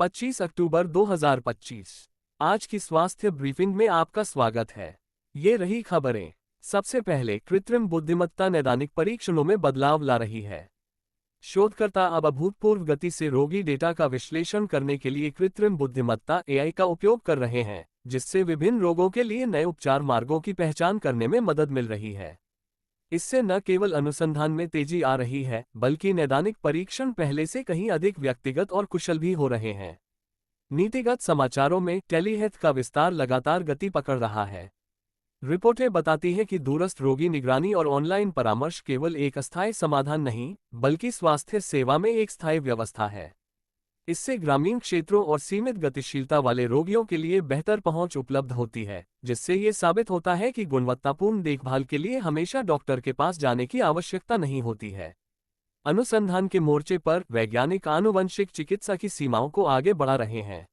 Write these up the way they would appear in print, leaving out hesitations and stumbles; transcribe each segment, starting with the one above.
25 अक्टूबर 2025। आज की स्वास्थ्य ब्रीफिंग में आपका स्वागत है। ये रही खबरें। सबसे पहले, कृत्रिम बुद्धिमत्ता नैदानिक परीक्षणों में बदलाव ला रही है। शोधकर्ता अब अभूतपूर्व गति से रोगी डेटा का विश्लेषण करने के लिए कृत्रिम बुद्धिमत्ता (एआई) का उपयोग कर रहे हैं, जिससे विभिन्न रोगों के लिए नए उपचार मार्गों की पहचान करने में मदद मिल रही है। इससे न केवल अनुसंधान में तेजी आ रही है, बल्कि नैदानिक परीक्षण पहले से कहीं अधिक व्यक्तिगत और कुशल भी हो रहे हैं। नीतिगत समाचारों में टेलीहेल्थ का विस्तार लगातार गति पकड़ रहा है। रिपोर्टें बताती हैं कि दूरस्थ रोगी निगरानी और ऑनलाइन परामर्श केवल एक अस्थायी समाधान नहीं, बल्कि स्वास्थ्य सेवा में एक स्थायी व्यवस्था है। इससे ग्रामीण क्षेत्रों और सीमित गतिशीलता वाले रोगियों के लिए बेहतर पहुंच उपलब्ध होती है, जिससे ये साबित होता है कि गुणवत्तापूर्ण देखभाल के लिए हमेशा डॉक्टर के पास जाने की आवश्यकता नहीं होती है। अनुसंधान के मोर्चे पर वैज्ञानिक आनुवंशिक चिकित्सा की सीमाओं को आगे बढ़ा रहे हैं।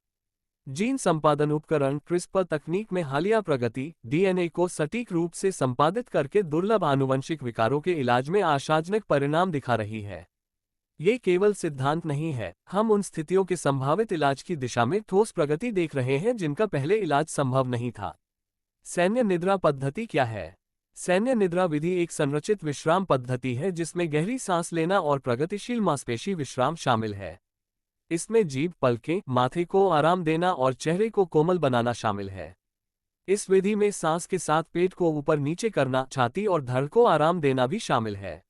जीन संपादन उपकरण क्रिस्पर तकनीक में हालिया प्रगति डीएनए को सटीक रूप से संपादित करके दुर्लभ आनुवंशिक विकारों के इलाज में आशाजनक परिणाम दिखा रही है। ये केवल सिद्धांत नहीं है, हम उन स्थितियों के संभावित इलाज की दिशा में ठोस प्रगति देख रहे हैं जिनका पहले इलाज संभव नहीं था। सैन्य निद्रा पद्धति क्या है? सैन्य निद्रा विधि एक संरचित विश्राम पद्धति है जिसमें गहरी सांस लेना और प्रगतिशील मांसपेशी विश्राम शामिल है। इसमें जीभ, पलकें, माथे को आराम देना और चेहरे को कोमल बनाना शामिल है। इस विधि में सांस के साथ पेट को ऊपर नीचे करना, छाती और धड़ को आराम देना भी शामिल है।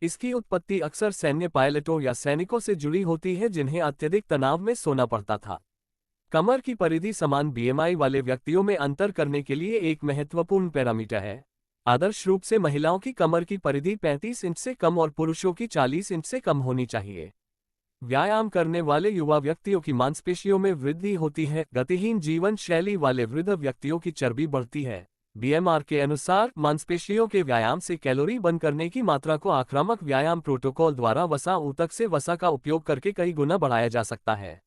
इसकी उत्पत्ति अक्सर सैन्य पायलटों या सैनिकों से जुड़ी होती है जिन्हें अत्यधिक तनाव में सोना पड़ता था। कमर की परिधि समान बीएमआई वाले व्यक्तियों में अंतर करने के लिए एक महत्वपूर्ण पैरामीटर है। आदर्श रूप से महिलाओं की कमर की परिधि 35 इंच से कम और पुरुषों की 40 इंच से कम होनी चाहिए। व्यायाम करने वाले युवा व्यक्तियों की मांसपेशियों में वृद्धि होती है। गतिहीन जीवन शैली वाले वृद्ध व्यक्तियों की चर्बी बढ़ती है। बीएमआर के अनुसार मांसपेशियों के व्यायाम से कैलोरी बर्न करने की मात्रा को आक्रामक व्यायाम प्रोटोकॉल द्वारा वसा ऊतक से वसा का उपयोग करके कई गुना बढ़ाया जा सकता है।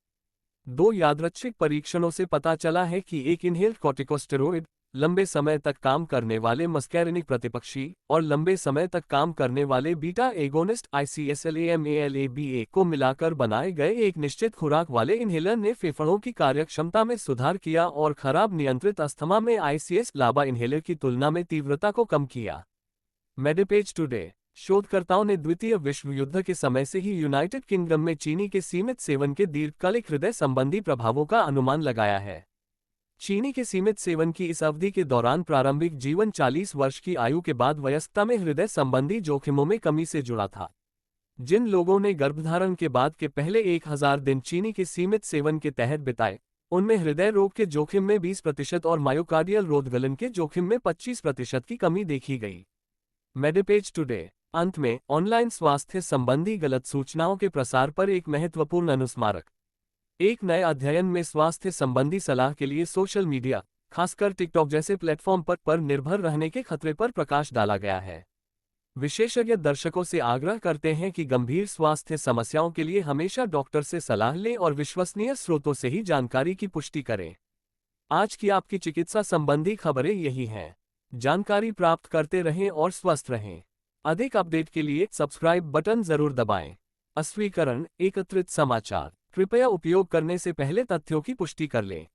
2 यादृच्छिक परीक्षणों से पता चला है कि एक इनहेल्ड कॉर्टिकोस्टेरॉइड लंबे समय तक काम करने वाले मस्कैरिनिक प्रतिपक्षी और लंबे समय तक काम करने वाले बीटा एगोनिस्ट ICSLAMALABA को मिलाकर बनाए गए एक निश्चित खुराक वाले इन्हेलर ने फेफड़ों की कार्यक्षमता में सुधार किया और खराब नियंत्रित अस्थमा में ICS लाबा इन्हेलर की तुलना में तीव्रता को कम किया। मेडिपेज टुडे। शोधकर्ताओं ने द्वितीय विश्व युद्ध के समय से ही यूनाइटेड किंगडम में चीनी के सीमित सेवन के दीर्घकालिक हृदय संबंधी प्रभावों का अनुमान लगाया है। चीनी के सीमित सेवन की इस अवधि के दौरान प्रारंभिक जीवन 40 वर्ष की आयु के बाद वयस्कता में हृदय संबंधी जोखिमों में कमी से जुड़ा था। जिन लोगों ने गर्भधारण के बाद के पहले 1000 दिन चीनी के सीमित सेवन के तहत बिताए, उनमें हृदय रोग के जोखिम में 20% और मायोकार्डियल रोधगलन के जोखिम में 25% की कमी देखी गई। मेडिपेज टुडे। अंत में, ऑनलाइन स्वास्थ्य संबंधी गलत सूचनाओं के प्रसार पर एक महत्वपूर्ण अनुस्मारक। एक नए अध्ययन में स्वास्थ्य संबंधी सलाह के लिए सोशल मीडिया, खासकर टिकटॉक जैसे प्लेटफॉर्म पर निर्भर रहने के खतरे पर प्रकाश डाला गया है। विशेषज्ञ दर्शकों से आग्रह करते हैं कि गंभीर स्वास्थ्य समस्याओं के लिए हमेशा डॉक्टर से सलाह लें और विश्वसनीय स्रोतों से ही जानकारी की पुष्टि करें। आज की आपकी चिकित्सा संबंधी खबरें यही हैं। जानकारी प्राप्त करते रहें और स्वस्थ रहें। अधिक अपडेट के लिए सब्सक्राइब बटन जरूर दबाएं। अस्वीकरण, एकत्रित समाचार। कृपया उपयोग करने से पहले तथ्यों की पुष्टि कर लें।